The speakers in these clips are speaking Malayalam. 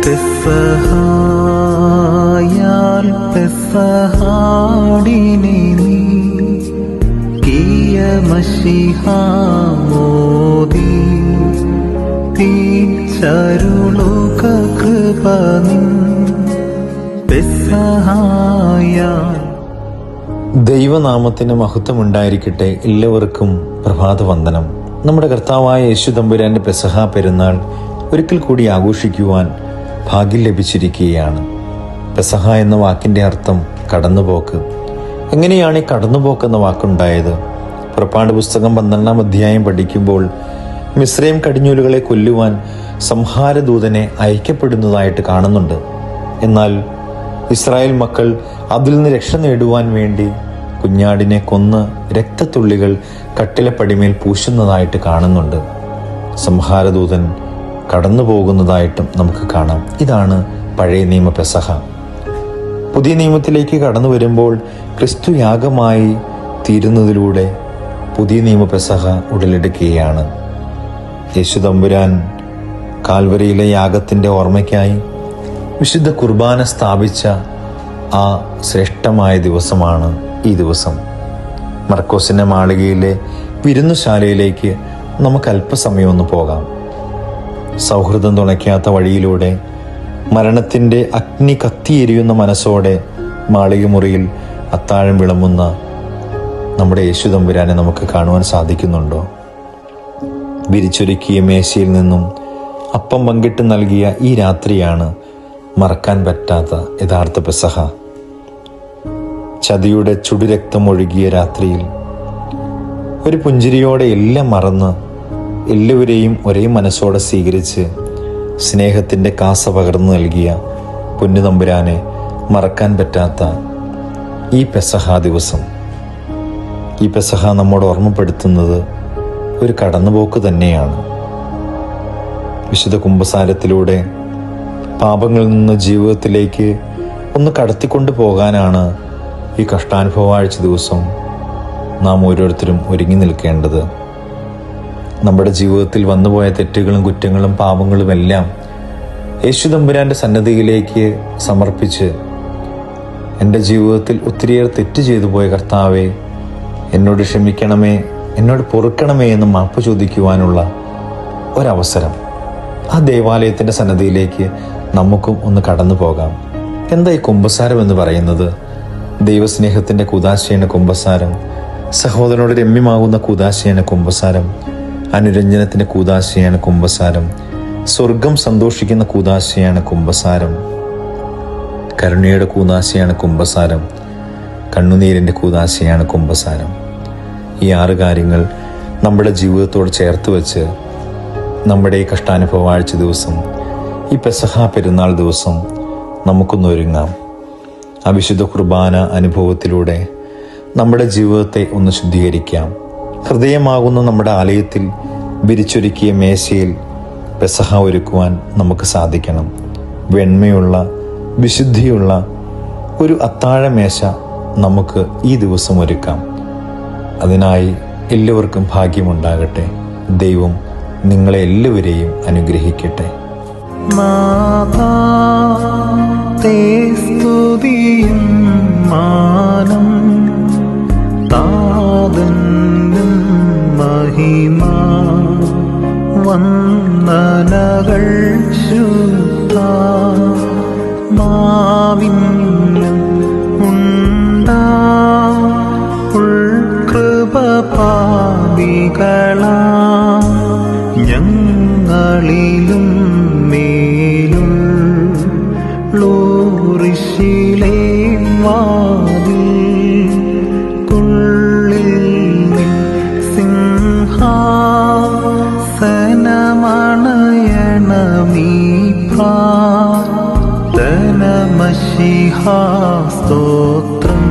പെസഹായാൽ പെസഹാടിനെ നീ കിയ മശിഹാ മോദി ചരുളുക കൃപ നിൻ പെസഹായാൽ. ദൈവനാമത്തിന് മഹത്വമുണ്ടായിരിക്കട്ടെ. എല്ലാവർക്കും പ്രഭാതവന്ദനം. നമ്മുടെ കർത്താവായ യേശു തമ്പുരാന്റെ പെസഹ പെരുന്നാൾ ഒരിക്കൽ കൂടി ആഘോഷിക്കുവാൻ ഭാഗ്യം ലഭിച്ചിരിക്കുകയാണ്. പെസഹ എന്ന വാക്കിന്റെ അർത്ഥം കടന്നുപോക്ക്. എങ്ങനെയാണ് ഈ കടന്നുപോക്ക് എന്ന വാക്കുണ്ടായത്? പുറപ്പാട് പുസ്തകം 12-ാം അധ്യായം പഠിക്കുമ്പോൾ മിസ്രൈം കടിഞ്ഞൂലുകളെ കൊല്ലുവാൻ സംഹാരദൂതനെ അയക്കപ്പെടുന്നതായിട്ട് കാണുന്നുണ്ട്. എന്നാൽ ഇസ്രായേൽ മക്കൾ അതിൽ നിന്ന് രക്ഷ നേടുവാൻ വേണ്ടി കുഞ്ഞാടിനെ കൊന്ന് രക്തത്തുള്ളികൾ കട്ടിലപ്പടിമേൽ പൂശുന്നതായിട്ട് കാണുന്നുണ്ട്. സംഹാരദൂതൻ കടന്നു പോകുന്നതായിട്ടും നമുക്ക് കാണാം. ഇതാണ് പഴയ നിയമ പെസഹ. പുതിയ നിയമത്തിലേക്ക് കടന്നു വരുമ്പോൾ ക്രിസ്തു യാഗമായി തീരുന്നതിലൂടെ പുതിയ നിയമ പെസഹ ഉടലെടുക്കുകയാണ്. യേശു തമ്പുരാൻ കാൽവരിയിലെ യാഗത്തിൻ്റെ ഓർമ്മയ്ക്കായി വിശുദ്ധ കുർബാന സ്ഥാപിച്ച ആ ശ്രേഷ്ഠമായ ദിവസമാണ് ഈ ദിവസം. മർക്കോസിന്റെ മാളികയിലെ വിരുന്നുശാലയിലേക്ക് നമുക്ക് അല്പസമയം ഒന്ന് പോകാം. സൗഹൃദം തുണയ്ക്കാത്ത വഴിയിലൂടെ മരണത്തിൻ്റെ അഗ്നി കത്തിയെരിയുന്ന മനസ്സോടെ മാളികമുറിയിൽ അത്താഴം വിളമ്പുന്ന നമ്മുടെ യേശു തമ്പുരാനെ നമുക്ക് കാണുവാൻ സാധിക്കുന്നുണ്ടോ? വിരിച്ചൊരുക്കിയ മേശയിൽ നിന്നും അപ്പം പങ്കിട്ട് നൽകിയ ഈ രാത്രിയാണ് മറക്കാൻ പറ്റാത്ത യഥാർത്ഥ പെസഹ. ചതിയുടെ ചുടുരക്തം ഒഴുകിയ രാത്രിയിൽ ഒരു പുഞ്ചിരിയോടെ എല്ലാം മറന്ന് എല്ലാവരെയും ഒരേ മനസ്സോടെ സ്വീകരിച്ച് സ്നേഹത്തിൻ്റെ കാസ പകർന്നു നൽകിയ പൊന്നുതമ്പുരാനെ മറക്കാൻ പറ്റാത്ത ഈ പെസഹ ദിവസം, ഈ പെസഹ നമ്മോട് ഓർമ്മപ്പെടുത്തുന്നത് ഒരു കടന്നുപോക്ക് തന്നെയാണ്. വിശുദ്ധ കുമ്പസാരത്തിലൂടെ പാപങ്ങളിൽ നിന്ന് ജീവിതത്തിലേക്ക് ഒന്ന് കടത്തിക്കൊണ്ടു പോകാനാണ് ഈ കഷ്ടാനുഭവാഴ്ച ദിവസം നാം ഓരോരുത്തരും ഒരുങ്ങി നിൽക്കേണ്ടത്. നമ്മുടെ ജീവിതത്തിൽ വന്നുപോയ തെറ്റുകളും കുറ്റങ്ങളും പാപങ്ങളും എല്ലാം യേശു തമ്പുരാന്റെ സന്നദ്ധിയിലേക്ക് സമർപ്പിച്ച്, എൻ്റെ ജീവിതത്തിൽ ഒത്തിരിയേറെ തെറ്റ് ചെയ്തു പോയ കർത്താവേ, എന്നോട് ക്ഷമിക്കണമേ, എന്നോട് പൊറുക്കണമേ എന്ന് മാപ്പ് ചോദിക്കുവാനുള്ള ഒരവസരം ആ ദേവാലയത്തിൻ്റെ സന്നദ്ധിയിലേക്ക് നമുക്കും ഒന്ന് കടന്നു പോകാം. എന്താ ഈ കുമ്പസാരം എന്ന് പറയുന്നത്? ദൈവസ്നേഹത്തിൻ്റെ കുദാശയാണ് കുമ്പസാരം. സഹോദരനോട് രമ്യമാകുന്ന കുദാശയാണ് കുമ്പസാരം. അനുരഞ്ജനത്തിൻ്റെ കൂദാശയാണ് കുമ്പസാരം. സ്വർഗം സന്തോഷിക്കുന്ന കൂദാശയാണ് കുമ്പസാരം. കരുണയുടെ കൂദാശയാണ് കുമ്പസാരം. കണ്ണുനീരിൻ്റെ കൂദാശയാണ് കുമ്പസാരം. ഈ 6 കാര്യങ്ങൾ നമ്മുടെ ജീവിതത്തോട് ചേർത്ത് വെച്ച് നമ്മുടെ ഈ കഷ്ടാനുഭവാഴ്ച ദിവസം, ഈ പെസഹ പെരുന്നാൾ ദിവസം നമുക്കൊന്നൊരുങ്ങാം. ആ വിശുദ്ധ കുർബാന അനുഭവത്തിലൂടെ നമ്മുടെ ജീവിതത്തെ ഒന്ന് ശുദ്ധീകരിക്കാം. ഹൃദയമാകുന്ന നമ്മുടെ ആലയത്തിൽ വിരിച്ചൊരുക്കിയ മേശയിൽ പെസഹ ഒരുക്കുവാൻ നമുക്ക് സാധിക്കണം. വെണ്മയുള്ള വിശുദ്ധിയുള്ള ഒരു അത്താഴമേശ നമുക്ക് ഈ ദിവസം ഒരുക്കാം. അതിനായി എല്ലാവർക്കും ഭാഗ്യമുണ്ടാകട്ടെ. ദൈവം നിങ്ങളെ എല്ലാവരെയും അനുഗ്രഹിക്കട്ടെ. സ്തുതിയും മാനം താതനും മഹിമ വന്ദനകൾ ശുദ്ധ മാവിന്നും ഉണ്ടാ ഉൾകൃപ പാപികളാ ഞങ്ങളിലും മേലും ലൂറിശിലേ വാതിൽ കുള്ളിൽ നിൻ സിംഹാസനമണയണമീ പ്രാർത്ഥനമശിഹാ സ്തോത്രം.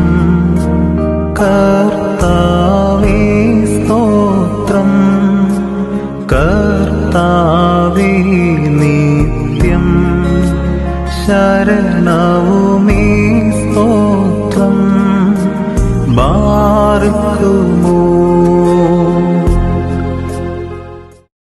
കർത്താവേ സ്തോത്രം. കർത്താവേ നിത്യം ശരണവുമേ സ്തോത്രം. ബാർക്കു